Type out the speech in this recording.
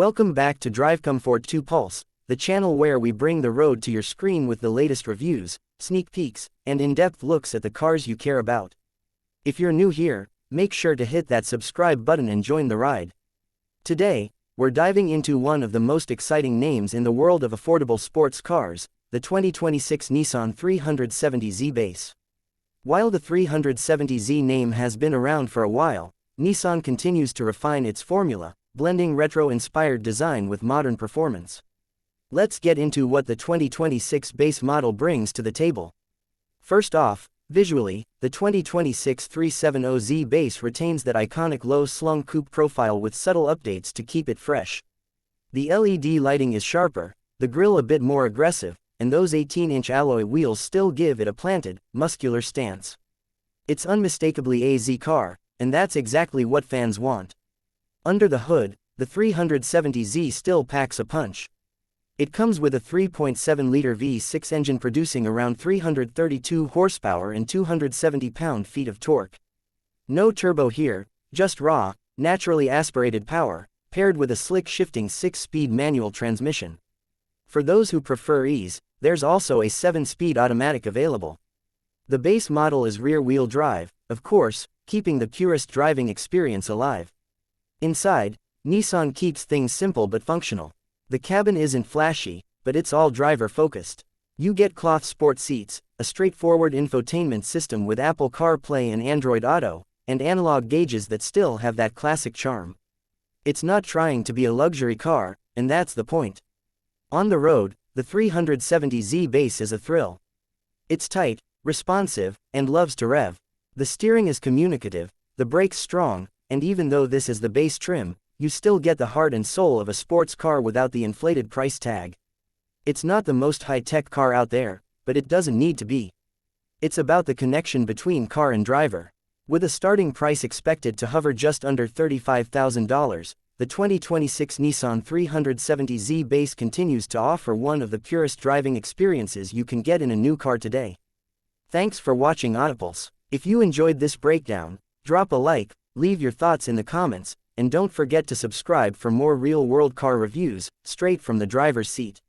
Welcome back to Drive Comfort 2 Pulse, the channel where we bring the road to your screen with the latest reviews, sneak peeks, and in-depth looks at the cars you care about. If you're new here, make sure to hit that subscribe button and join the ride. Today, we're diving into one of the most exciting names in the world of affordable sports cars, the 2026 Nissan 370Z base. While the 370Z name has been around for a while, Nissan continues to refine its formula, blending retro-inspired design with modern performance. Let's get into what the 2026 base model brings to the table. First off, visually, the 2026 370Z base retains that iconic low-slung coupe profile with subtle updates to keep it fresh. The LED lighting is sharper, the grille a bit more aggressive, and those 18-inch alloy wheels still give it a planted, muscular stance. It's unmistakably a Z car, and that's exactly what fans want. Under the hood, the 370Z still packs a punch. It comes with a 3.7-liter V6 engine producing around 332 horsepower and 270 pound-feet of torque. No turbo here, just raw, naturally aspirated power, paired with a slick shifting 6-speed manual transmission. For those who prefer ease, there's also a 7-speed automatic available. The base model is rear-wheel drive, of course, keeping the purest driving experience alive. Inside, Nissan keeps things simple but functional. The cabin isn't flashy, but it's all driver-focused. You get cloth sport seats, a straightforward infotainment system with Apple CarPlay and Android Auto, and analog gauges that still have that classic charm. It's not trying to be a luxury car, and that's the point. On the road, the 370Z base is a thrill. It's tight, responsive, and loves to rev. The steering is communicative, the brakes strong, and even though this is the base trim, you still get the heart and soul of a sports car without the inflated price tag. It's not the most high-tech car out there, but it doesn't need to be. It's about the connection between car and driver. With a starting price expected to hover just under $35,000, the 2026 Nissan 370Z base continues to offer one of the purest driving experiences you can get in a new car today. Thanks for watching Autopulse. If you enjoyed this breakdown, drop a like, leave your thoughts in the comments, and don't forget to subscribe for more real-world car reviews, straight from the driver's seat.